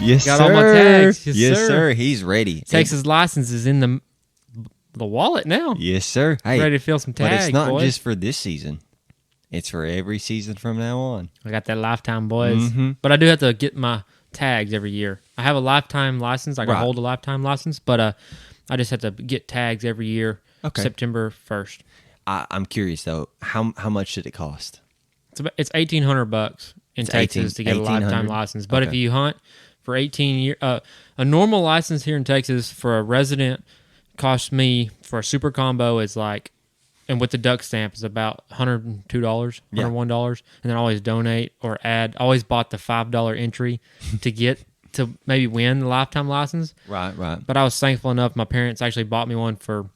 Yes, Got sir. all my tags. Yes, sir. He's ready. Texas license is in the wallet now. Yes, sir. Hey, Ready to fill some tags, but it's not boys. just for this season. It's for every season from now on. I got that lifetime, boys. Mhm. But I do have to get my tags every year. I have a lifetime license. Like I Right. hold a lifetime license, but I just have to get tags every year. Okay. September 1st. I'm curious though. How much did it cost? It's $1,800 in It's Texas to get a lifetime 1,800? license. But if Okay. you hunt for 18 years, a normal license here in Texas for a resident costs me for a super combo is like, and with the duck stamp is about $102, Yeah. $101, and then I always donate or add. I always bought the $5 entry to get to maybe win the lifetime license. Right. But I was thankful enough. My parents actually bought me one for,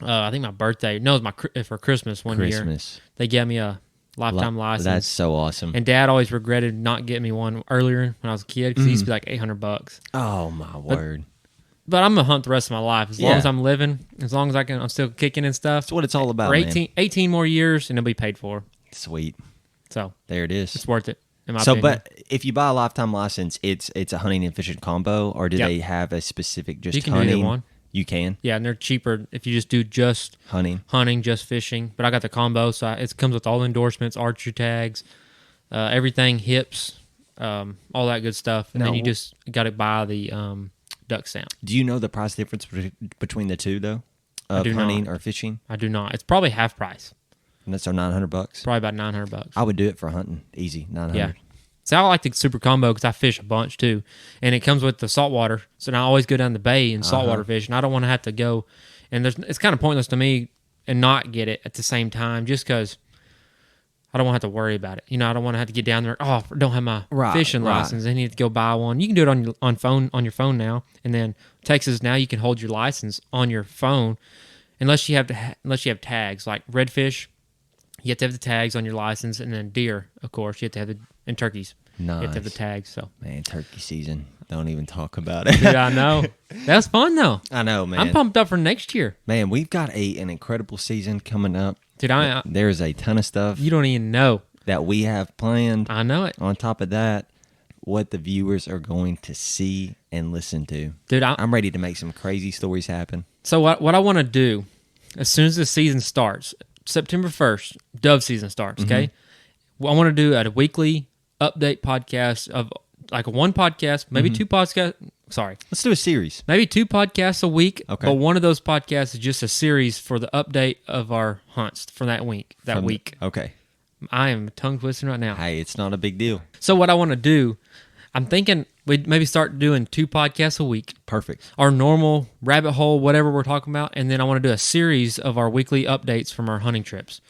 I think my birthday. No, it was for Christmas one year. Christmas. They gave me a lifetime license. That's so awesome. And Dad always regretted not getting me one earlier when I was a kid because it used to be like $800. Oh my word. But I'm gonna hunt the rest of my life as long Yeah. as I'm living, as long as I'm still kicking and stuff. That's what it's all about, For man. 18 more years, and it'll be paid for. Sweet. So There it is. it's worth it. In my So, opinion. but if you buy a lifetime license, it's a hunting and fishing combo, or do Yep. they have a specific just You can do hunting? either one. You can Yeah, and they're cheaper if you just do just hunting. hunting, just fishing. But I got the combo, so it comes with all the endorsements, archery tags, everything, hips, all that good stuff. And then Now, you just got to buy the duck stamp. Do you know the price difference between the two though, of do hunting not. or fishing? I do not. It's probably half price. And that's our $900. Probably about $900. I would do it for hunting, easy, 900. Yeah. So I like the super combo because I fish a bunch too, and it comes with the saltwater. So now I always go down the bay and saltwater fish, and I don't want to have to go. And it's kind of pointless to me and not get it at the same time, just because I don't want to have to worry about it. You know, I don't want to have to get down there. Oh, I don't have my fishing license. I need to go buy one. You can do it on your phone now, and then Texas now you can hold your license on your phone, unless you have tags like redfish. You have to have the tags on your license, and then deer, of course, you have to have and turkeys. Nice. You have to have the tags. So, Man, turkey season. Don't even talk about it. dude, I know that was fun though. I know, man. I'm pumped up for next year, Man, we've got an incredible season coming up. dude. There's a ton of stuff You don't even know. that we have planned. I know it, On top of that, what the viewers are going to see and listen to. dude. I'm ready to make some crazy stories happen. So what I want to do as soon as the season starts, September 1st, dove season starts. Okay, well, I want to do a weekly update podcast of like one podcast, maybe two podcasts. Sorry, Let's do a series. maybe two podcasts a week. Okay. But one of those podcasts is just a series for the update of our hunts for that week. Okay. I am tongue twisting right now. Hey, it's not a big deal. So what I want to do, I'm thinking we'd maybe start doing two podcasts a week. Perfect. Our normal rabbit hole, whatever we're talking about, and then I want to do a series of our weekly updates from our hunting trips.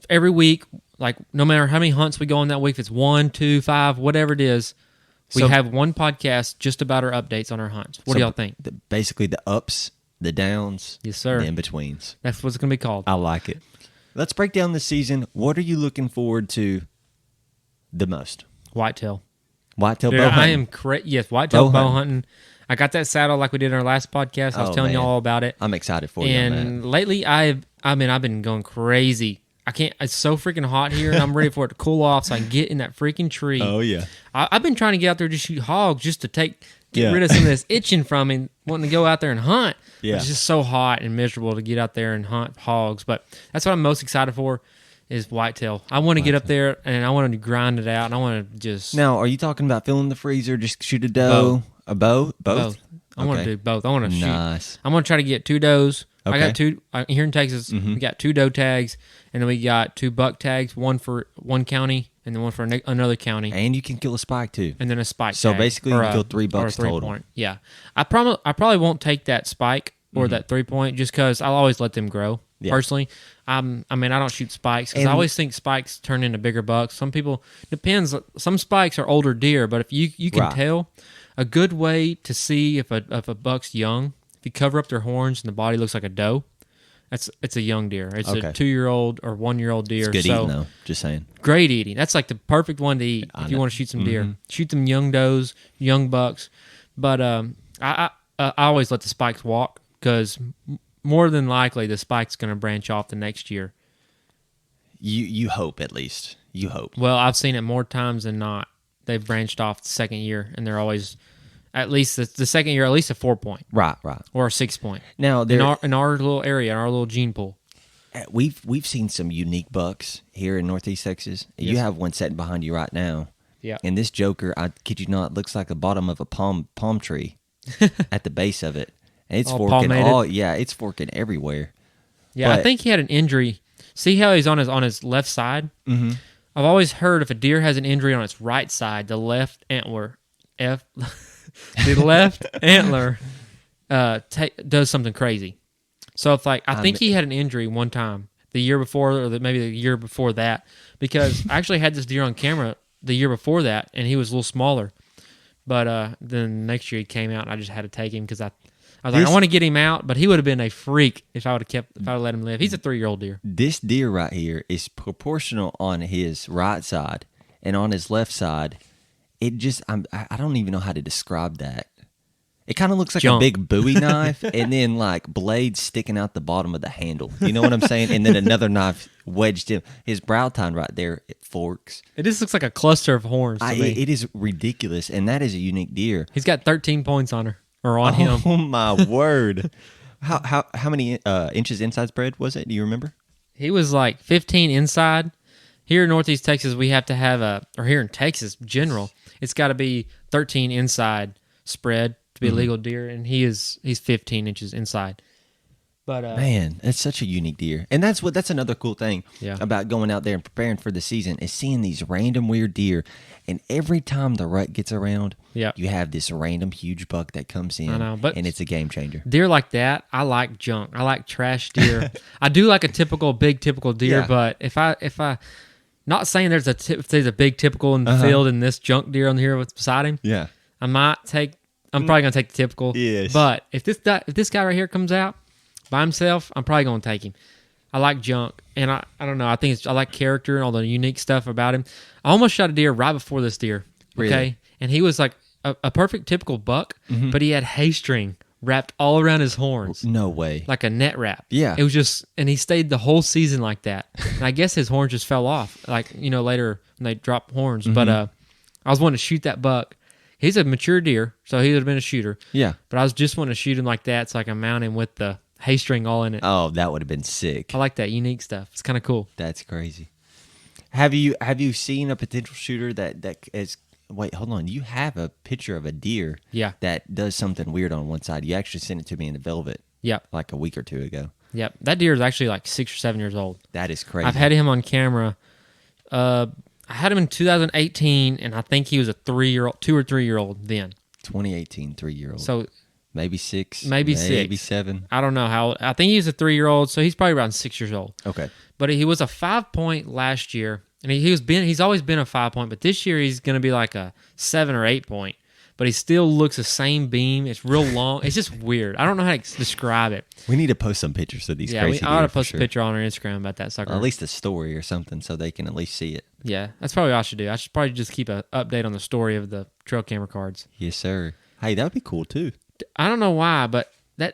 Every week, like no matter how many hunts we go on that week, if it's 1, 2, 5, whatever it is, we So- have one podcast just about our updates on our hunts. What do y'all think? Basically, the ups, the downs, Yes, sir. the in-betweens. That's what it's going to be called. I like it. Let's break down the season. What are you looking forward to the most? Whitetail. Whitetail Dude, bow I hunting. am yes, whitetail Bow bow hunting. hunting. I got that saddle like we did in our last podcast. I was Oh, telling you man. all about it. I'm excited for you on that. And lately, I've been going crazy. I can't. It's so freaking hot here, and I'm ready for it to cool off so I can get in that freaking tree. Oh, yeah. I've been trying to get out there to shoot hogs just to get Yeah. rid of some of this itching from me, wanting to go out there and hunt. But Yeah. it's just so hot and miserable to get out there and hunt hogs. But that's what I'm most excited for is whitetail. I want to get up there and I want to grind it out, and I want to just Now, are you talking about filling the freezer, just shoot a doe? A bow? Both? I want to do both. I want to shoot. Nice. I'm gonna try to get 2 does. I Okay. got 2 here in Texas. We got 2 doe tags, and then we got 2 buck tags. One for one county, and then one for another county, And you can kill a spike, too. and then a spike. So tag, basically you or can a- kill 3 or a bucks total. 3-point. Yeah, I probably won't take that spike or that 3-point just because I'll always let them grow. Yeah. Personally, I don't shoot spikes because And- I always think spikes turn into bigger bucks. Some people depends. Some spikes are older deer, but if you can Right. tell, a good way to see if a buck's young, if you cover up their horns and the body looks like a doe, it's a young deer. It's Okay. a 2-year-old or 1-year-old deer. It's good so eating, though. Just saying. great eating. That's like the perfect one to eat if you know. want to shoot some deer. Shoot them young does, young bucks. But I always let the spikes walk because more than likely the spike's going to branch off the next year. You hope, at least. You hope. Well, I've seen it more times than not. They've branched off the second year, and they're always at least the second year, at least a 4-point Right. or a 6-point. Now In our little area, in our little gene pool. we've seen some unique bucks here in Northeast Texas. You Yes. have one sitting behind you right now. Yeah. And this joker, I kid you not, looks like the bottom of a palm tree at the base of it. And it's All forking palmated. it's forking everywhere. Yeah, I But- think he had an injury. See how he's on his left side? Mm-hmm. I've always heard if a deer has an injury on its right side, the left antler, the left antler does something crazy. So if I think he had an injury one time the year before, or maybe the year before that, because I actually had this deer on camera the year before that, and he was a little smaller. But then next year he came out, and I just had to take him because I was like, I want to get him out, but he would have been a freak if I would have let him live. He's a 3-year-old deer. This deer right here is proportional on his right side, and on his left side, it just I don't even know how to describe that. It kind of looks like Junk. a big Bowie knife, and then like blades sticking out the bottom of the handle. You know what I'm saying? And then another knife wedged in his brow tine right there. It forks. It just looks like a cluster of horns to me. It is ridiculous, and that is a unique deer. He's got 13 points on her or on him. Oh my word! How many inches inside spread was it? Do you remember? He was like 15 inside. Here in Northeast Texas, we have to have or here in Texas, general, it's got to be 13 inside spread to be a legal deer, and he's 15 inches inside. But Man, that's such a unique deer, and that's another cool thing Yeah. about going out there and preparing for the season is seeing these random weird deer. And every time the rut gets around, Yeah. you have this random huge buck that comes in, I know, but- and it's a game changer. deer like that, I like junk. I like trash deer. I do like a big typical deer, Yeah. but if I not saying there's a big typical in the field and this junk deer on here beside him, Yeah, I'm probably gonna take the typical. Yes. But if this guy right here comes out by himself, I'm probably gonna take him. I like junk, and I don't know. I like character and all the unique stuff about him. I almost shot a deer right before this deer. Okay, Really? and he was like a perfect typical buck, but he had hay string wrapped all around his horns. no way. Like a net wrap. Yeah. It was just, and he stayed the whole season like that. And I guess his horns just fell off, like, later when they dropped horns. But I was wanting to shoot that buck. He's a mature deer, so he would have been a shooter. Yeah. But I was just wanting to shoot him like that so I can mount him with the hay string all in it. Oh, that would have been sick. I like that unique stuff. It's kind of cool. That's crazy. Have you seen a potential shooter that is? Wait, hold on. You have a picture of a deer. Yeah. That does something weird on one side. You actually sent it to me in the velvet Yep. like a week or two ago. Yep. That deer is actually like 6 or 7 years old. That is crazy. I've had him on camera. I had him in 2018, and I think he was a 2 or 3 year old then. 2018 3-year-old. So maybe 6. Maybe Maybe 6. 7. I don't know how old. I think he was a 3-year-old, so he's probably around 6 years old. Okay. But he was a 5-point last year, and he's always been a 5-point. But this year he's going to be like a 7 or 8-point. But he still looks the same beam. It's real long. It's just weird. I don't know how to describe it. We need to post some pictures of these Yeah, crazy I ought deer to for post sure. a picture on our Instagram about that sucker. At least a story or something so they can at least see it. Yeah, that's probably what I should do. I should probably just keep an update on the story of the trail camera cards. Yes, sir. Hey, that would be cool too. I don't know why, but I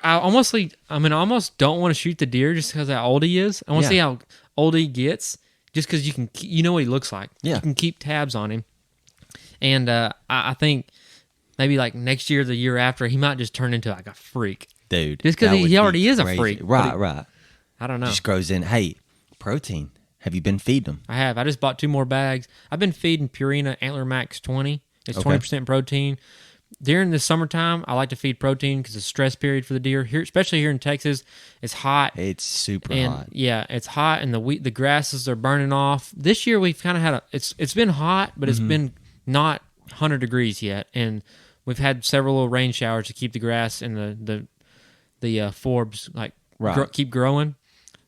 almost don't want to shoot the deer just because how old he is. I want to Yeah. see how old he gets, just because you know what he looks like. Yeah. You can keep tabs on him, and I think maybe like next year, the year after, he might just turn into like a freak. Dude. Just 'cause that he would be already is a crazy. freak, but Right, he- right. I don't know. Just grows in. Hey, protein. Have you been feeding them? I have. I just bought 2 more bags. I've been feeding Purina Antler Max 20. It's Okay. 20% protein. During the summertime, I like to feed protein because it's a stress period for the deer. Here, especially here in Texas, it's hot. It's super And hot. yeah, it's hot, and the grasses are burning off. This year we've kind of had it's been hot, but it's Mm-hmm. been not 100 degrees yet, and we've had several little rain showers to keep the grass and the forbs like Right. keep growing.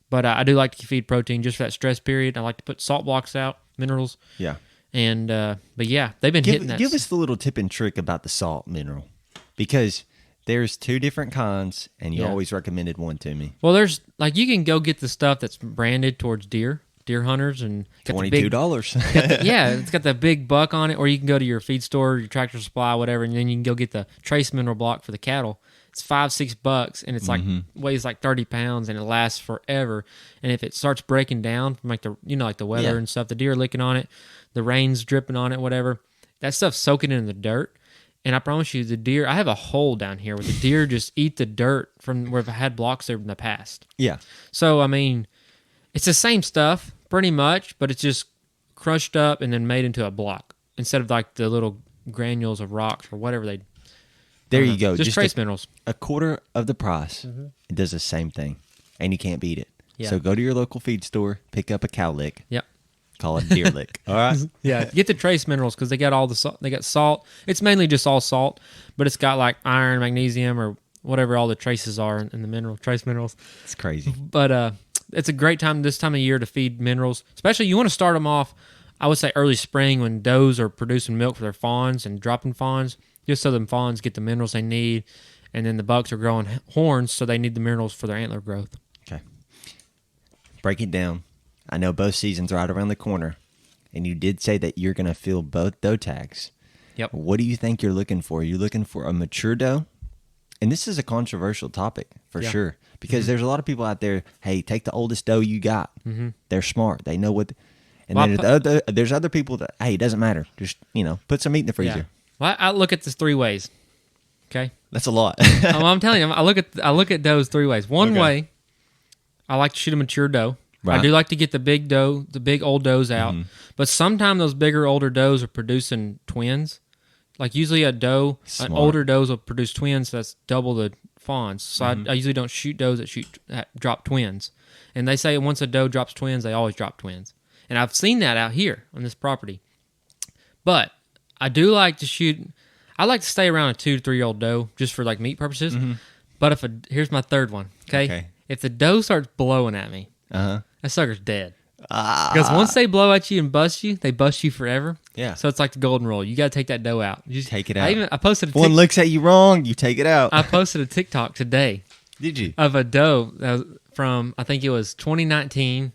But I do like to feed protein just for that stress period. I like to put salt blocks out, minerals, Yeah. and but yeah, they've been hitting that. Give us the little tip and trick about the salt mineral, because there's 2 different kinds, and you Yeah. always recommended one to me. Well, there's like you can go get the stuff that's branded towards deer hunters, and got the big- $22. yeah, it's got the big buck on it, or you can go to your feed store, your Tractor Supply, whatever, and then you can go get the trace mineral block for the cattle. It's $5-6, and it's like weighs like 30 pounds, and it lasts forever. And if it starts breaking down from like the weather Yeah. and stuff, the deer are licking on it, the rain's dripping on it, whatever, that stuff's soaking in the dirt, And I promise you, the deer, I have a hole down here where the deer just eat the dirt from where I've had blocks there in the past. Yeah. So, I mean, it's the same stuff pretty much, but it's just crushed up and then made into a block instead of like the little granules of rocks or whatever they. There you go. Just trace minerals. A quarter of the price. It does the same thing, and you can't beat it. Yeah. So go to your local feed store, pick up a cow lick. Yep. Call it deer lick. All right. Yeah, get the trace minerals because they got all the salt. They got salt. It's mainly just all salt, but it's got like iron, magnesium, or whatever all the traces are in the mineral trace minerals. It's crazy. But it's a great time this time of year to feed minerals. Especially you want to start them off. I would say early spring when does are producing milk for their fawns and dropping fawns, just so them fawns get the minerals they need, and then the bucks are growing horns, so they need the minerals for their antler growth. Okay. Break it down. I know both seasons are right around the corner, and you did say that you're going to fill both doe tags. Yep. What do you think you're looking for? You're looking for a mature doe? And this is a controversial topic for sure, because there's a lot of people out there, hey, take the oldest doe you got. They're smart. They know what. And then there's other people that, hey, it doesn't matter. Just, put some meat in the freezer. Yeah. Well, I look at this three ways. Okay. That's a lot. I'm telling you, I look at does three ways. One way, I like to shoot a mature doe. Right. I do like to get the big doe, the big old does out. But sometimes those bigger, older does are producing twins. Like usually an older does will produce twins that's double the fawns. So I usually don't shoot does that drop twins. And they say once a doe drops twins, they always drop twins. And I've seen that out here on this property. But I do like to shoot. I like to stay around a 2 to 3 year old doe just for like meat purposes. But here's my third one. Okay. If the doe starts blowing at me, that sucker's dead. Because once they blow at you and bust you, they bust you forever. Yeah. So it's like the golden rule. You got to take that doe out. You just take it out. I posted If one looks at you wrong, you take it out. I posted a TikTok today. Did you? Of a doe that was from, I think it was 2019.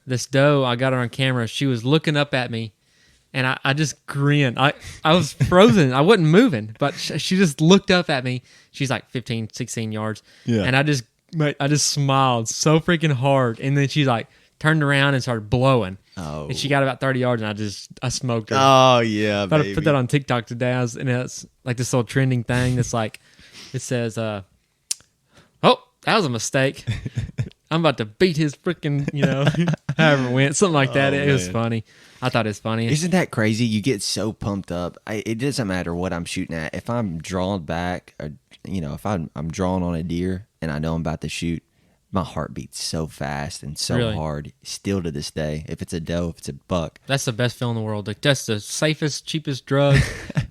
This doe, I got her on camera. She was looking up at me, and I just grinned. I was frozen. I wasn't moving, but she just looked up at me. She's like 15, 16 yards. Yeah. And I just smiled so freaking hard. And then she like turned around and started blowing. Oh. And she got about 30 yards, and I smoked her. Oh, yeah, baby. I put that on TikTok today. And it's like this little trending thing that's like, it says, oh, that was a mistake. I'm about to beat his freaking, however it went. Something like that. It was funny. I thought it was funny. Isn't that crazy? You get so pumped up. It doesn't matter what I'm shooting at. If I'm drawn back, or, if I'm drawn on a deer and I know I'm about to shoot, my heart beats so fast and so hard, still to this day. If it's a doe, if it's a buck. That's the best feeling in the world. Like, that's the safest, cheapest drug.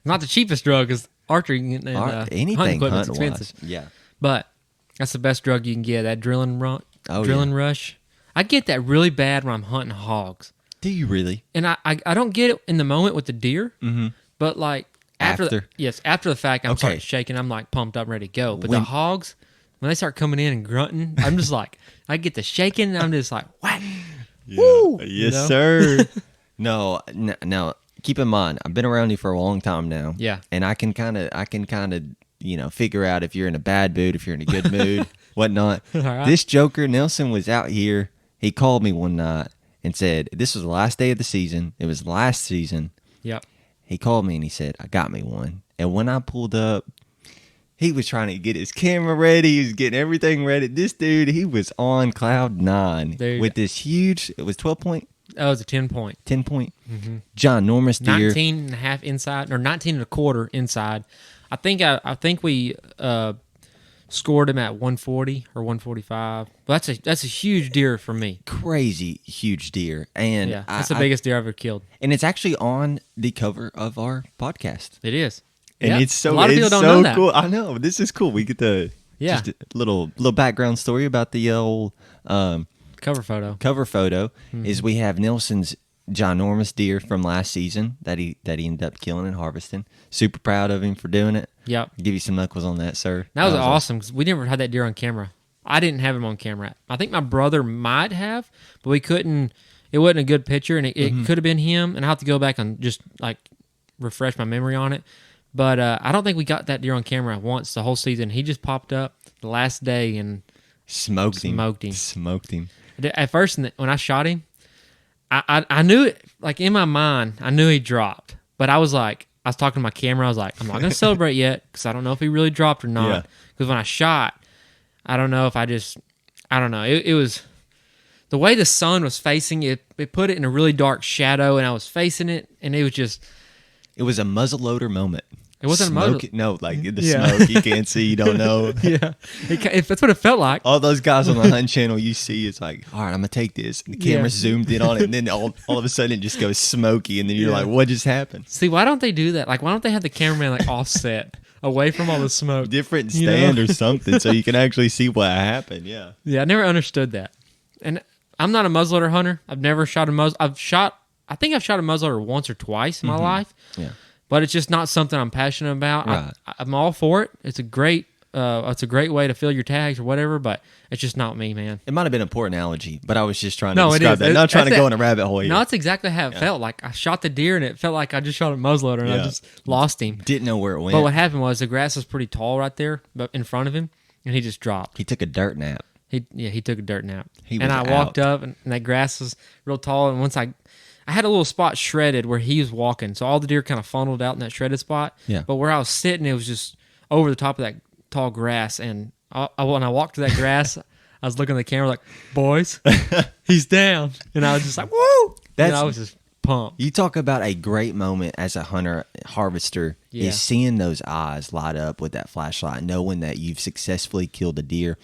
Not the cheapest drug, because archery and anything hunting equipment's expensive. Yeah. But that's the best drug you can get, that adrenaline rush. I get that really bad when I'm hunting hogs. Do you really? And I don't get it in the moment with the deer, but like after the fact, I'm starting shaking. I'm like pumped up, ready to go. But the hogs, when they start coming in and grunting, I'm just like, I get the shaking, and I'm just like, what? Yeah. Woo! Yes, sir. No. Keep in mind, I've been around you for a long time now. Yeah. And I can kind of, figure out if you're in a bad mood, if you're in a good mood, whatnot. Right. This joker, Nelson, was out here. He called me one night and said, this was the last day of the season. It was last season. Yep. He called me and he said, I got me one. And when I pulled up, he was trying to get his camera ready. He was getting everything ready. This dude, he was on cloud 9 with this huge, it was 12 point. Oh, it was a 10 point. 10 point. Ginormous deer. 19 and a half inside, or 19 and a quarter inside. I think we scored him at 140 or 145. Well, that's a huge deer for me. Crazy huge deer. And yeah, that's the biggest deer I've ever killed. And it's actually on the cover of our podcast. It is. And it's so, a lot of people don't know that. Cool. I know. This is cool. We get the just a little background story about the old cover photo. Is we have Nelson's ginormous deer from last season that he ended up killing and harvesting. Super proud of him for doing it. Yep. Give you some knuckles on that, sir. That was awesome because we never had that deer on camera. I didn't have him on camera. I think my brother might have, but we couldn't. It wasn't a good picture, and it could have been him. And I have to go back and just like refresh my memory on it. But I don't think we got that deer on camera once the whole season. He just popped up the last day and smoked him. At first, when I shot him, I knew it. Like in my mind, I knew he dropped, but I was like, I was talking to my camera. I was like, I'm not going to celebrate yet because I don't know if he really dropped or Yeah. not. Because when I shot, I don't know if I don't know. It was the way the sun was facing it. It put it in a really dark shadow, and I was facing it, and it was just. It was a muzzleloader moment. It wasn't a muzzle. No, like the Yeah. smoke. You can't see. You don't know. Yeah, that's what it felt like. All those guys on the hunt channel you see, it's like, all right, I'm gonna take this. And the camera Yeah. zoomed in on it, and then all of a sudden it just goes smoky, and then you're Yeah. like, what just happened? See, why don't they do that? Like, why don't they have the cameraman like offset away from all the smoke? Different You know? stand or something, so you can actually see what happened. Yeah. Yeah, I never understood that. And I'm not a muzzleloader hunter. I've never shot a muzzle. I think I've shot a muzzleloader once or twice in my life. Yeah. But it's just not something I'm passionate about. Right. I'm all for it. It's a great way to fill your tags or whatever. But it's just not me, man. It might have been a poor analogy, but I was just trying to No, it describe is. that. Not trying to That's go it. in a rabbit hole here. No, it's exactly how it felt. Like I shot the deer and it felt like I just shot a muzzleloader and I Yeah. just lost him. Didn't know where it went. But what happened was the grass was pretty tall right there, but in front of him, and he just dropped. He took a dirt nap. He took a dirt nap. He and was I walked out. up, and that grass was real tall. And once I had a little spot shredded where he was walking, so all the deer kind of funneled out in that shredded spot. Yeah. But where I was sitting, it was just over the top of that tall grass. And when I walked to that grass, I was looking at the camera like, boys, he's down. And I was just like, woo! And I was just pumped. You talk about a great moment as a hunter harvester Yeah. is seeing those eyes light up with that flashlight, knowing that you've successfully killed a deer.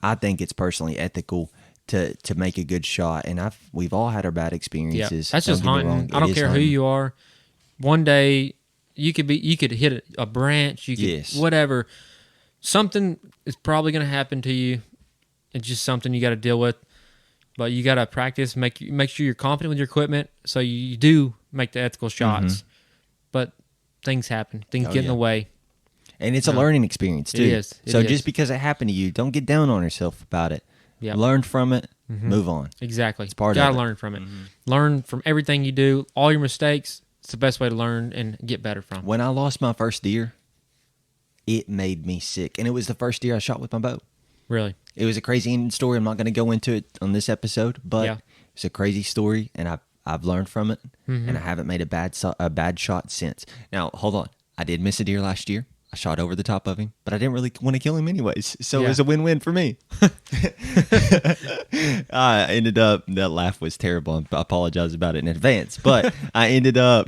I think it's personally ethical to make a good shot, and we've all had our bad Yeah, experiences. that's just Don't get me hunting. wrong, I it don't is care who hunting. you are. One day you could hit a branch, you could Yes. whatever. Something is probably going to happen to you. It's just something you got to deal with. But you got to practice, make sure you're confident with your equipment, so you do make the ethical shots. But things happen. Things Oh, get in yeah. the way. And it's a learning experience too. It is. It so is. just because it happened to you, don't get down on yourself about it. Yep. Learn from it. Move on. Exactly. It's part you gotta of it. learn from it. Learn from everything you do, all your mistakes. It's the best way to learn and get better from. When I lost my first deer, it made me sick, and it was the first deer I shot with my bow. Really. It was a crazy ending story. I'm not going to go into it on this episode, but Yeah. it's a crazy story, and I've learned from it, and I haven't made a bad shot since. Now, hold on. I did miss a deer last year. I shot over the top of him, but I didn't really want to kill him anyways, so it Yeah. was a win-win for me. I ended up, that laugh was terrible. I apologize about it in advance, but I ended up,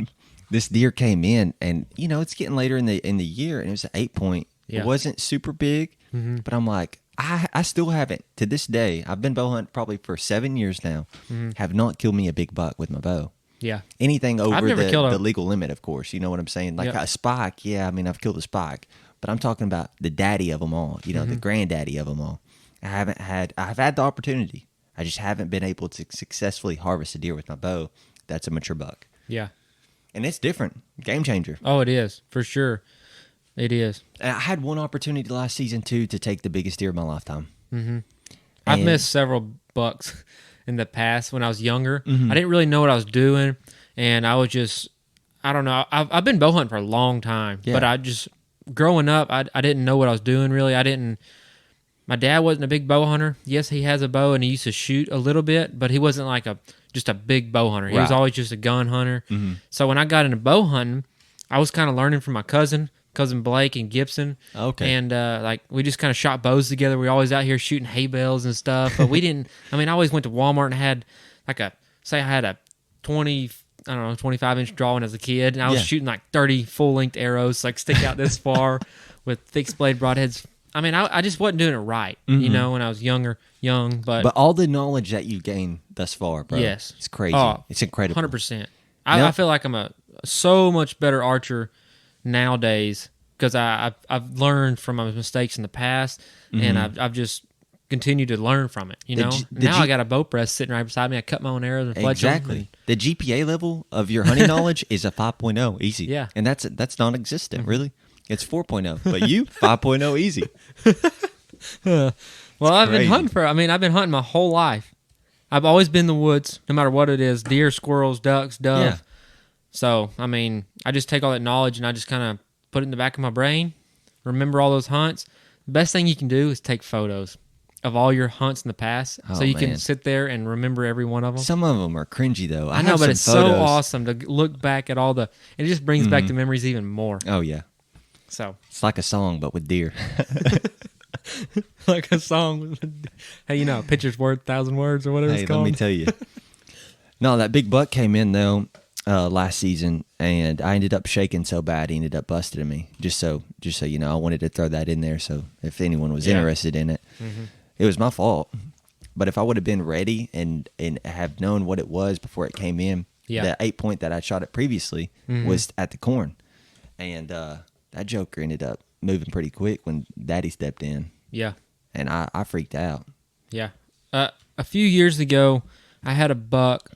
this deer came in, and it's getting later in the year, and it was an 8-point. Yeah. It wasn't super big, but I'm like, I still haven't, to this day, I've been bow hunting probably for 7 years now, have not killed me a big buck with my bow. Yeah. Anything over never killed the a- legal limit, of course. You know what I'm saying? Like Yep. a spike, yeah, I mean, I've killed a spike, but I'm talking about the daddy of them all, the granddaddy of them all. I've had the opportunity. I just haven't been able to successfully harvest a deer with my bow. That's a mature buck. Yeah. And it's different. Game changer. Oh, it is for sure. It is. And I had one opportunity last season, too, to take the biggest deer of my lifetime. I've And- missed several bucks in the past when I was younger. Mm-hmm. I didn't really know what I was doing, and I was just, I don't know. I've been bow hunting for a long time, Yeah. but I just, growing up, I didn't know what I was doing really. My dad wasn't a big bow hunter. Yes, he has a bow, and he used to shoot a little bit, but he wasn't like just a big bow hunter. He was Right. always just a gun hunter. So when I got into bow hunting, I was kind of learning from my cousin Blake and Gibson. Okay. And we just kind of shot bows together. We were always out here shooting hay bales and stuff. But we didn't. I mean, I always went to Walmart and had I had a 25-inch drawing as a kid, and I was Yeah. shooting like 30 full-length arrows, like stick out this far, with fixed blade broadheads. I mean, I just wasn't doing it right, when I was young, but But all the knowledge that you've gained thus far, bro. Yes. It's crazy. Oh, It's incredible. 100%. Yeah. I feel like I'm a so much better archer nowadays because I've learned from my mistakes in the past, and I've just continued to learn from it. Now I got a bow press sitting right beside me. I cut my own arrows and fletch them. Exactly. The GPA level of your hunting knowledge is a 5.0 easy. Yeah. And that's non-existent, really. It's 4.0. But you, 5.0 easy. Well, I've been crazy. hunting I've been hunting my whole life. I've always been in the woods, no matter what it is: deer, squirrels, ducks, dove. Yeah. So, I just take all that knowledge and I just kind of put it in the back of my brain, remember all those hunts. The best thing you can do is take photos. of all your hunts in the past, Oh, so you man. can sit there and remember every one of them. Some of them are cringy though. I know, have but some it's photos. so awesome to look back at all the. It just brings back the memories even more. Oh yeah, So, it's like a song but with deer. like a song. Hey, you know, a picture's worth 1,000 words or whatever Hey, it's called. let me tell you. No, that big buck came in though last season, and I ended up shaking so bad he ended up busting me. Just so you know, I wanted to throw that in there. So if anyone was Yeah. interested in it, it was my fault. But if I would have been ready and have known what it was before it came in, Yeah. the 8-point that I shot it previously was at the corn, and that joker ended up moving pretty quick when Daddy stepped in, Yeah. and I freaked out. Yeah. A few years ago, I had a buck.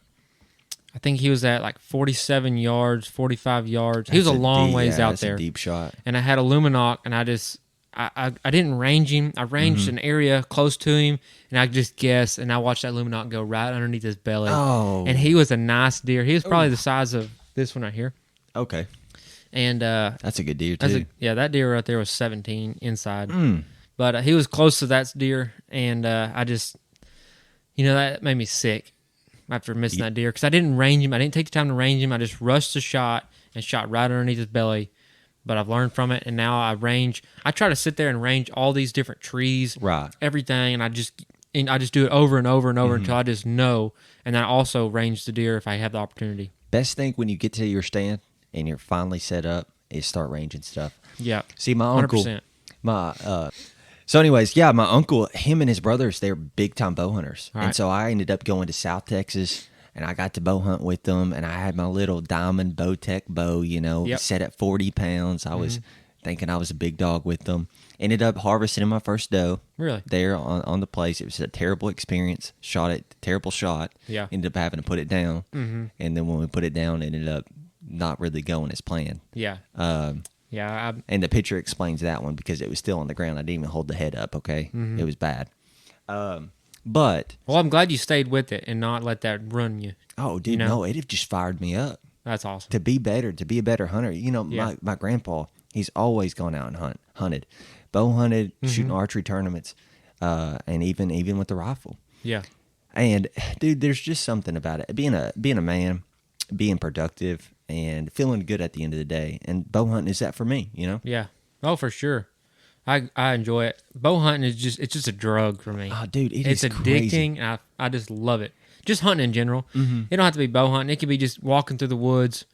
I think he was at like 47 yards, 45 yards. He was a That's long deep- ways yeah, out that's there. a deep shot. And I had a Luminok, and I didn't range him. I ranged an area close to him, and I just guessed, and I watched that Luminok go right underneath his belly. Oh. And he was a nice deer. He was probably the size of this one right here. Okay. And That's a good deer too. that deer right there was 17 inside. Mm. But he was close to that deer, and I just, that made me sick after missing that deer because I didn't range him. I didn't take the time to range him. I just rushed the shot and shot right underneath his belly. But I've learned from it, and now I range. I try to sit there and range all these different trees, Right. everything, and I just do it over and over and over until I just know. And then I also range the deer if I have the opportunity. Best thing when you get to your stand and you're finally set up is start ranging stuff. Yeah, See, my uncle, 100%. So anyways, yeah, my uncle, him and his brothers, they're big time bow hunters. All And right. so I ended up going to South Texas and I got to bow hunt with them, and I had my little diamond Bowtech bow, Yep. set at 40 pounds. I was thinking I was a big dog with them. Ended up harvesting my first doe. Really? There on the place. It was a terrible experience. Shot it, terrible shot. Yeah. Ended up having to put it down. Mm-hmm. And then when we put it down, it ended up not really going as planned. Yeah, yeah. And the picture explains that one because it was still on the ground. I didn't even hold the head up, okay? It was bad. But, Well, I'm glad you stayed with it and not let that run you. oh, dude, no, it had just fired me up That's awesome. to be better, to be a better hunter. Yeah. My grandpa, he's always gone out and hunted. Bow hunted, shooting archery tournaments, and even with the rifle. Yeah, And, dude, there's just something about it. Being a man, being productive, and feeling good at the end of the day. And bow hunting is that for me, yeah. Oh, for sure. I enjoy it. Bow hunting is just a drug for me. Oh, dude, It's is addicting, crazy. and I just love it. Just hunting in general. It don't have to be bow hunting. It could be just walking through the woods.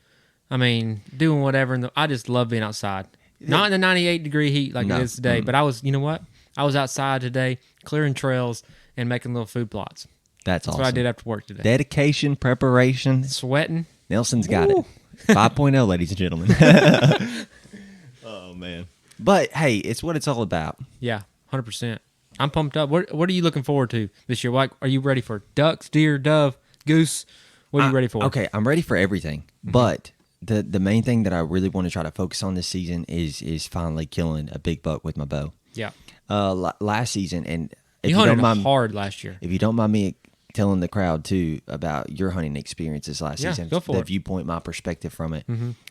I mean, doing whatever. I just love being outside. Not in the 98-degree heat like No. it is today, but I was. You know what? I was outside today, clearing trails and making little food plots. That's That's awesome. what I did after work today. Dedication, preparation. Sweating. Nelson's got it. 5.0, ladies and gentlemen. Oh, man. But, hey, it's what it's all about. Yeah, 100%. I'm pumped up. What are you looking forward to this year? Like, are you ready for ducks, deer, dove, goose? What are you ready for? Okay, I'm ready for everything. But the main thing that I really want to try to focus on this season is finally killing a big buck with my bow. Yeah. Last season, and if You you hunted don't mind, hard last year. if you don't mind me telling the crowd too about your hunting experiences last Yeah, season, go for the it. viewpoint, my perspective from it.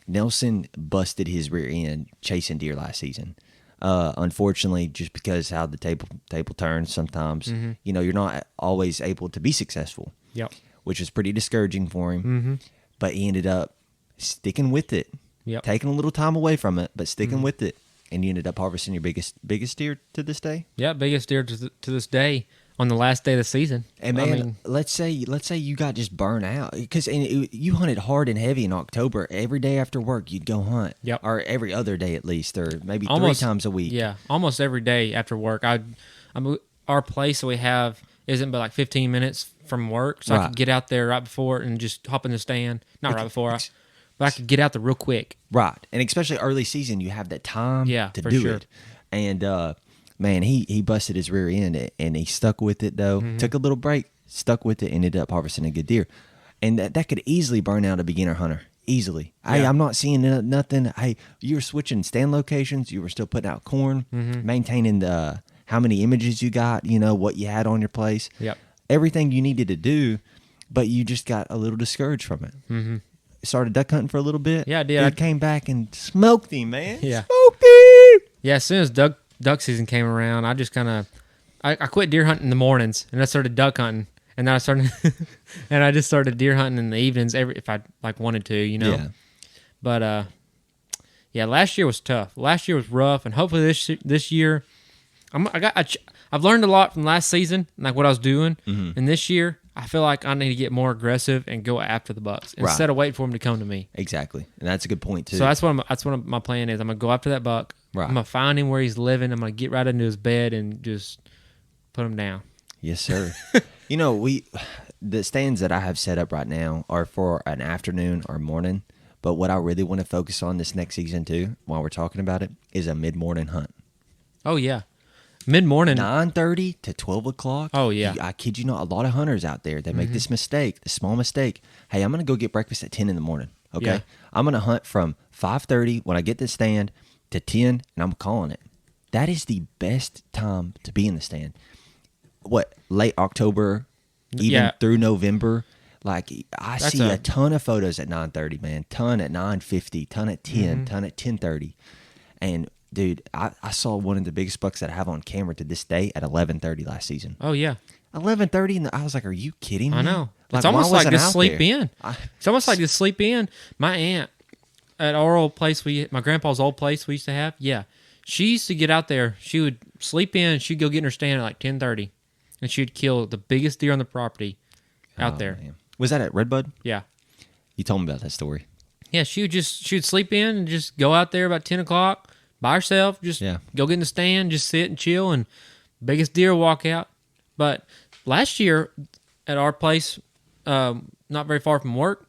Nelson busted his rear end chasing deer last season. Unfortunately, just because how the table turns, sometimes you're not always able to be successful. Yep. Which was pretty discouraging for him. But he ended up sticking with it, Yep. taking a little time away from it, but sticking with it, and you ended up harvesting your biggest deer to this day. Yeah, biggest deer to this day on the last day of the season. And I man, mean, let's say you got just burned out because you hunted hard and heavy in October. Every day after work, you'd go hunt. Yep. Or every other day at least, or maybe almost 3 times a week. Yeah, almost every day after work. Our place that we have isn't but like 15 minutes from work, so I Right. could get out there right before and just hop in the stand. Not right before, but I could get out there real quick. Right. And especially early season, you have that time to for do sure. it. And man, he busted his rear end and he stuck with it though. Took a little break, stuck with it, ended up harvesting a good deer. And that could easily burn out a beginner hunter. Easily. Hey, Yeah. I'm not seeing nothing. Hey, you were switching stand locations. You were still putting out corn, maintaining the how many images you got, what you had on your place. Yep. Everything you needed to do, but you just got a little discouraged from it. Mm-hmm. Started duck hunting for a little bit. Yeah, I did. Dude came back and smoked him, man. Yeah. Smoked him. Yeah, as soon as duck season came around, I just kind of I quit deer hunting in the mornings and I started duck hunting. And then I started, and I just started deer hunting in the evenings if I like wanted to, you know. Yeah. But yeah, last year was tough. Last year was rough, and hopefully this year, I've learned a lot from last season, like what I was doing. Mm-hmm. And this year, I feel like I need to get more aggressive and go after the bucks instead of waiting for them to come to me. Exactly, and that's a good point too. So that's what my plan is. I'm gonna go after that buck. Right. I'm gonna find him where he's living. I'm gonna get right into his bed and just put him down. Yes, sir. You know, the stands that I have set up right now are for an afternoon or morning. But what I really want to focus on this next season too, while we're talking about it, is a mid-morning hunt. Oh yeah, mid-morning, 9:30 to 12 o'clock. Oh yeah, I kid you not. A lot of hunters out there, they make this mistake, this small mistake. Hey, I'm gonna go get breakfast at 10 in the morning. Okay, Yeah. I'm gonna hunt from 5:30 when I get to the stand to 10, and I'm calling it. That is the best time to be in the stand. What, late October, even through November? Like, I see a ton of photos at 9:30, man. Ton at 9:50, ton at 10, ton at 10:30. And, dude, I saw one of the biggest bucks that I have on camera to this day at 11:30 last season. Oh, yeah. 11:30, and I was like, are you kidding me? I know. Like, it's almost like just sleep there? in. It's almost like just sleep in. My aunt at our old place, my grandpa's old place we used to have, she used to get out there. She would sleep in. She'd go get in her stand at like 10:30, and she'd kill the biggest deer on the property out there. Man. Was that at Redbud? Yeah. You told me about that story. Yeah, she would sleep in and just go out there about 10 o'clock by herself, just go get in the stand, just sit and chill, and biggest deer walk out. But last year at our place, not very far from work,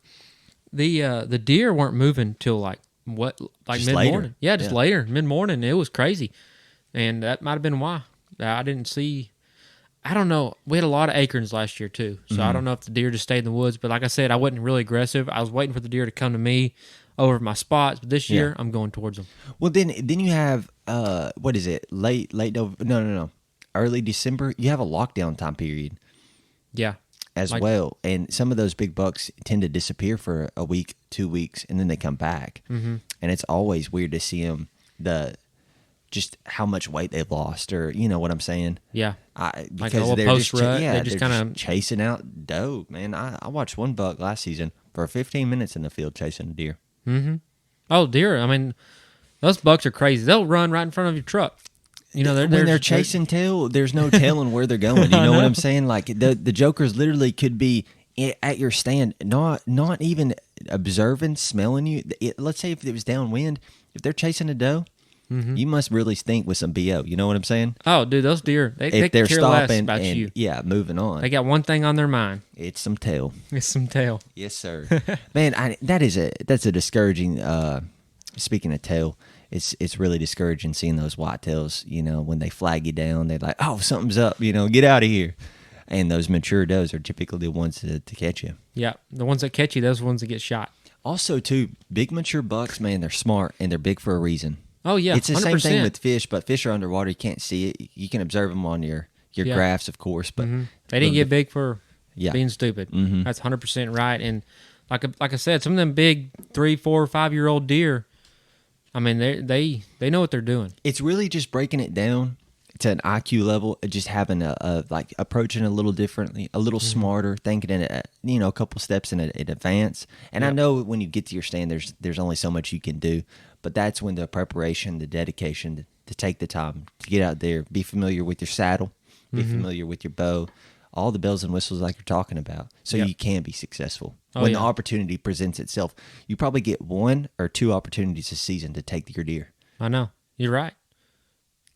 the deer weren't moving till like Just mid morning. later. Yeah, just later, mid morning. It was crazy, and that might have been why I didn't see. I don't know. We had a lot of acorns last year too, so I don't know if the deer just stayed in the woods. But like I said, I wasn't really aggressive. I was waiting for the deer to come to me over my spots. But this year, I'm going towards them. Well, then you have what is it? Late November? No. Early December. You have a lockdown time period. Yeah. As well, and some of those big bucks tend to disappear for a week, 2 weeks, and then they come back. Mm-hmm. And it's always weird to see them just how much weight they've lost, or you know what I'm saying? Yeah. Because they're just they're just kind of chasing out doe. Man, I watched one buck last season for 15 minutes in the field chasing a deer. Mm-hmm. Oh, deer! I mean, those bucks are crazy. They'll run right in front of your truck. You know, when they're chasing tail, there's no telling where they're going. You know what I'm saying? Like the jokers literally could be at your stand, not even observing, smelling you. Let's say if it was downwind, if they're chasing a doe, you must really stink with some BO. You know what I'm saying? Oh, dude, those deer, they they're care less stopping about and you. Moving on. They got one thing on their mind. It's some tail. It's some tail. Yes, sir. Man, that's a discouraging. Speaking of tail, it's really discouraging seeing those whitetails. You know, when they flag you down, they're like, "Oh, something's up." You know, get out of here. And those mature does are typically the ones to catch you. Yeah, the ones that catch you, those ones that get shot. Also, too, big mature bucks, man, they're smart and they're big for a reason. Oh yeah, it's the 100%. same thing with fish, but fish are underwater. You can't see it. You can observe them on your graphs, of course, but they didn't get big for being stupid. Mm-hmm. That's 100% right. And like I said, some of them big 3, 4, 5-year-old deer, I mean, they know what they're doing. It's really just breaking it down to an IQ level, just having like approaching a little differently, a little smarter, thinking in a couple steps in advance. And I know when you get to your stand, there's only so much you can do, but that's when the preparation, the dedication to take the time to get out there, be familiar with your saddle, be familiar with your bow, all the bells and whistles like you're talking about, so you can be successful. When the opportunity presents itself, you probably get 1 or 2 opportunities a season to take your deer. I know. You're right.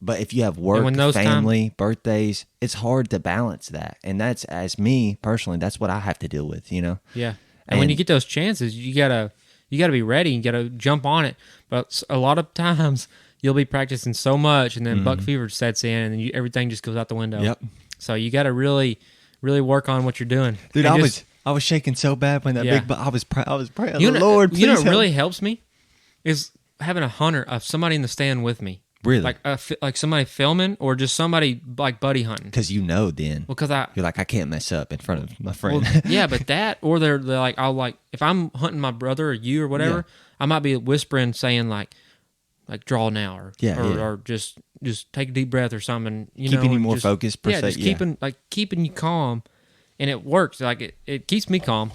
But if you have work, family, birthdays, it's hard to balance that. And that's, as me personally, that's what I have to deal with, you know? Yeah. And when you get those chances, you gotta be ready. You gotta jump on it. But a lot of times you'll be practicing so much, and then buck fever sets in, and everything just goes out the window. Yep. So you gotta really, really work on what you're doing. Dude, I was shaking so bad when that big buck. I was praying, you know, Lord, please you know what help. really helps me is having a hunter of somebody in the stand with me. Really? Like somebody filming, or just somebody like buddy hunting. Because then. Because you're like, I can't mess up in front of my friend. Well, yeah, but that, or they're like, if I'm hunting my brother or you or whatever, I might be whispering saying like draw now or just just take a deep breath or something. Keeping you more just, focused, per yeah, se. just keeping you calm, and it works. Like it keeps me calm.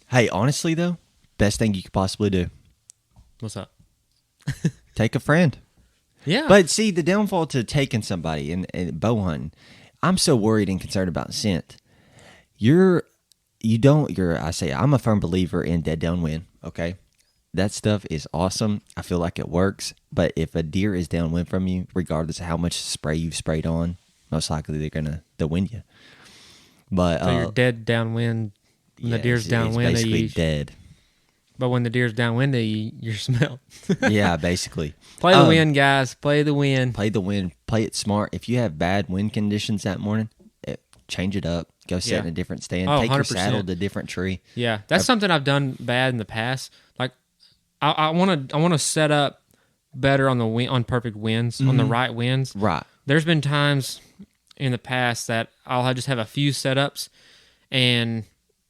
Hey, honestly though, best thing you could possibly do: What's up? take a friend. Yeah, But see, the downfall to taking somebody and bow hunting, I'm so worried and concerned about scent. I'm a firm believer in dead downwind. Okay, that stuff is awesome. I feel like it works. But if a deer is downwind from you, regardless of how much spray you've sprayed on, most likely they'll wind you. But so you're dead downwind. When the deer's it's downwind, basically dead. But when the deer's downwind, you're smelled. Yeah, basically. Play the wind, guys. Play the wind. Play the wind. Play it smart. If you have bad wind conditions that morning, change it up. Go sit in a different stand. Take 100%. your saddle to a different tree. Yeah, that's something I've done bad in the past. Like, I want to set up better on the wind, on perfect winds, on the right winds. Right. There's been times in the past that I'll just have a few setups, and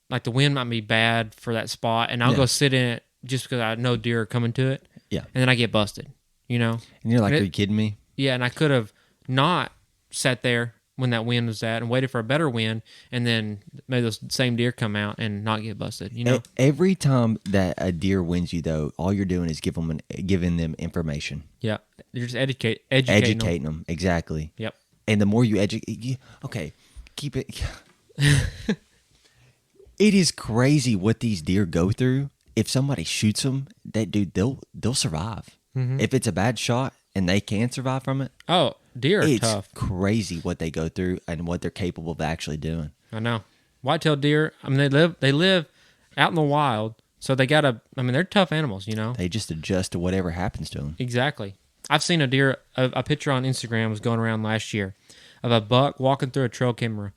like the wind might be bad for that spot, and I'll go sit in it just because I know deer are coming to it. Yeah. And then I get busted, And you're like, are you kidding me? Yeah, and I could have not sat there when that wind was at and waited for a better wind, and then maybe those same deer come out and not get busted. Every time that a deer wins you, though, all you're doing is giving them information. Yeah, you're just educating them. Exactly. Yep. And the more you educate, keep it. It is crazy what these deer go through. If somebody shoots them, they'll survive. Mm-hmm. If it's a bad shot and they can survive from it. Oh, deer are tough. It's crazy what they go through and what they're capable of actually doing. I know. Whitetail deer, I mean, they live out in the wild, so they're tough animals, They just adjust to whatever happens to them. Exactly. I've seen a deer, a picture on Instagram was going around last year of a buck walking through a trail camera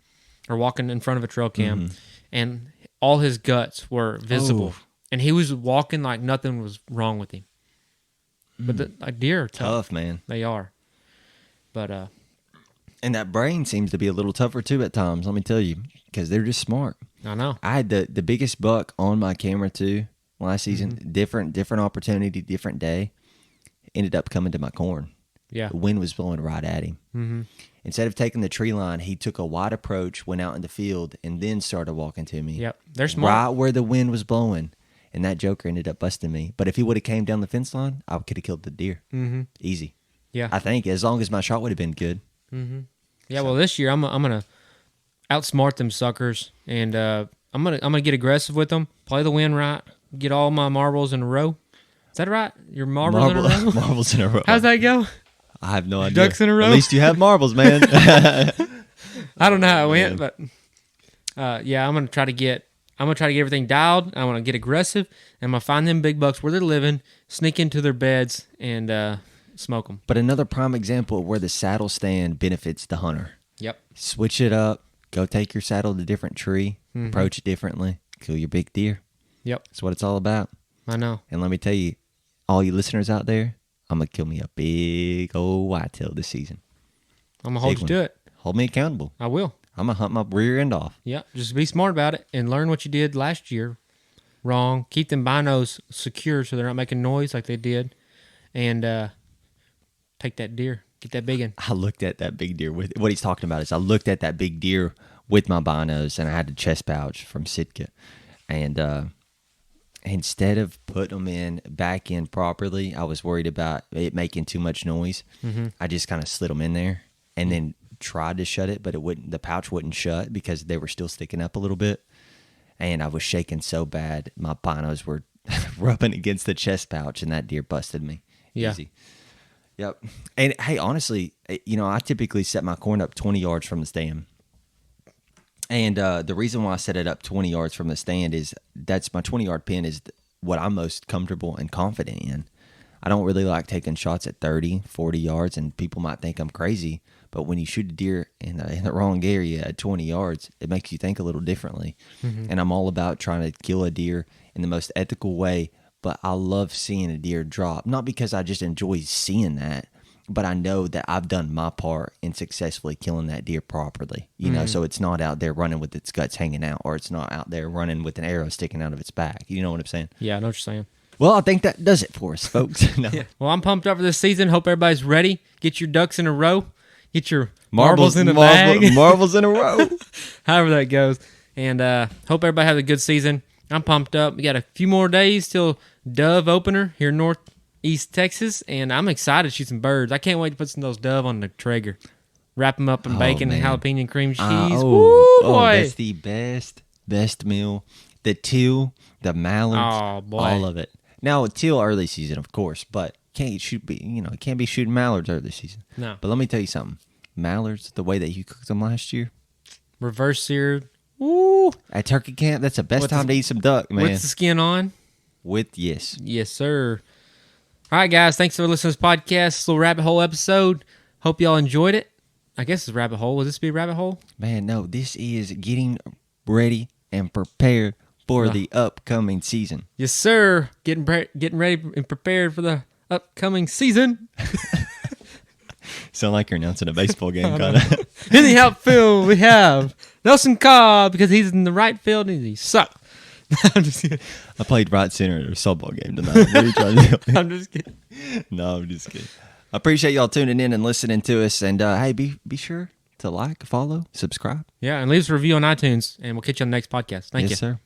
or walking in front of a trail cam, and all his guts were visible. Oh. And he was walking like nothing was wrong with him. But deer are tough, man. They are. But and that brain seems to be a little tougher too at times. Let me tell you, because they're just smart. I know. I had the biggest buck on my camera too last season. Mm-hmm. Different opportunity, different day. Ended up coming to my corn. Yeah, the wind was blowing right at him. Mm-hmm. Instead of taking the tree line, he took a wide approach, went out in the field, and then started walking to me. Yep, they're smart. Right where the wind was blowing. And that joker ended up busting me. But if he would have came down the fence line, I could have killed the deer. Mm-hmm. Easy. Yeah. I think, as long as my shot would have been good. Mm-hmm. Yeah, well, this year I'm gonna outsmart them suckers, and I'm gonna get aggressive with them, play the wind right, get all my marbles in a row. Is that right? Your marbles in a row? Marbles in a row. How's that go? I have no idea. Ducks in a row? At least you have marbles, man. I don't know how it went, but yeah, I'm gonna try to get everything dialed. I want to get aggressive. I'm going to find them big bucks where they're living, sneak into their beds, and smoke them. But another prime example of where the saddle stand benefits the hunter. Yep. Switch it up. Go take your saddle to a different tree. Mm-hmm. Approach it differently. Kill your big deer. Yep. That's what it's all about. I know. And let me tell you, all you listeners out there, I'm going to kill me a big old whitetail this season. I'm going to hold you to it. Hold me accountable. I will. I'm going to hunt my rear end off. Yeah, just be smart about it and learn what you did last year wrong. Keep them binos secure so they're not making noise like they did. And take that deer. Get that big one. I looked at that big deer with what he's talking about is I looked at that big deer with my binos, and I had the chest pouch from Sitka. And instead of putting them back in properly, I was worried about it making too much noise. Mm-hmm. I just kind of slid them in there and then tried to shut it, but the pouch wouldn't shut because they were still sticking up a little bit. And I was shaking so bad, my binos were rubbing against the chest pouch, and that deer busted me. Yeah. Easy. Yep. And hey, honestly, I typically set my corn up 20 yards from the stand. And the reason why I set it up 20 yards from the stand is that's my 20-yard pin is what I'm most comfortable and confident in. I don't really like taking shots at 30, 40 yards, and people might think I'm crazy. But when you shoot a deer in the wrong area at 20 yards, it makes you think a little differently. Mm-hmm. And I'm all about trying to kill a deer in the most ethical way. But I love seeing a deer drop, not because I just enjoy seeing that, but I know that I've done my part in successfully killing that deer properly. So it's not out there running with its guts hanging out, or it's not out there running with an arrow sticking out of its back. You know what I'm saying? Yeah, I know what you're saying. Well, I think that does it for us, folks. No. Yeah. Well, I'm pumped up for this season. Hope everybody's ready. Get your ducks in a row. Get your marbles in a bag. Marbles in a row. However that goes. And hope everybody has a good season. I'm pumped up. We got a few more days till dove opener here in Northeast Texas, and I'm excited to shoot some birds. I can't wait to put some of those dove on the Traeger. Wrap them up in bacon and jalapeno and cream cheese. Woo, boy. That's the best meal. The teal, the mallards, all of it. Now, teal early season, of course, but can't be shooting mallards early season. No. But let me tell you something. Mallards, the way that you cooked them last year, reverse seared. Woo! At turkey camp, that's the best time to eat some duck, man. With the skin on? Yes. Yes, sir. All right, guys. Thanks for listening to this podcast. This little rabbit hole episode. Hope y'all enjoyed it. I guess it's rabbit hole. Will this be a rabbit hole? Man, no. This is getting ready and prepared for the upcoming season. Yes, sir. Getting ready and prepared for the upcoming season. Sound like you're announcing a baseball game, kind of. In the outfield, we have Nelson Cobb because he's in the right field and he sucks. I'm just kidding. I played right center at a softball game tonight. What are you trying to do? I'm just kidding. No, I'm just kidding. I appreciate y'all tuning in and listening to us. And hey, be sure to like, follow, subscribe. Yeah, and leave us a review on iTunes, and we'll catch you on the next podcast. Thank you. Yes, sir.